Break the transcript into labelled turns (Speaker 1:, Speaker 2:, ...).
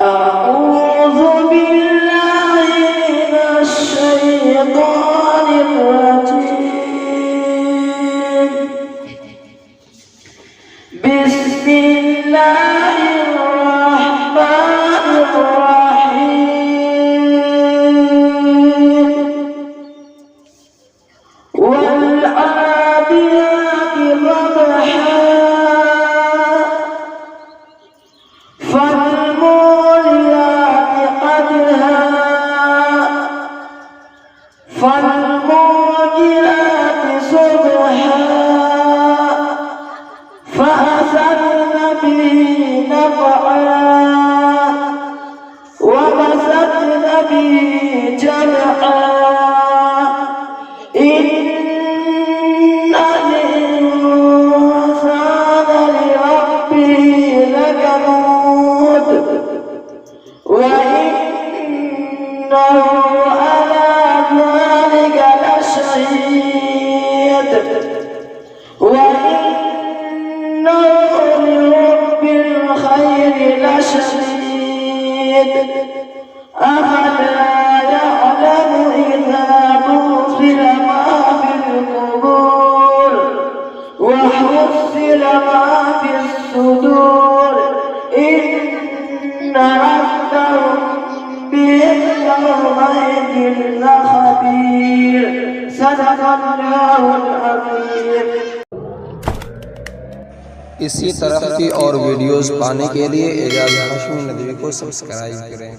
Speaker 1: أعوذ بالله من الشيطان الرجيم. بسم الله الرحمن الرحيم. والعاديات ضبحا فالموريات قدحا فالموريات صبحا فأثرن به نقعا وبسطن به جمعا إن الإنسان لربه لكنود وإنه على ذلك لشهيد وإنه لحب الخير لشديد أفلا يعلم إذا بُصِرَ ما في القبور وحصل ما في الصدور إن ربهم بهم يومئذ لخبير. صدق الله العظيم.
Speaker 2: इसी तरह की और वीडियोस पाने के लिए एजाज हाशमी नदवी को सब्सक्राइब करें।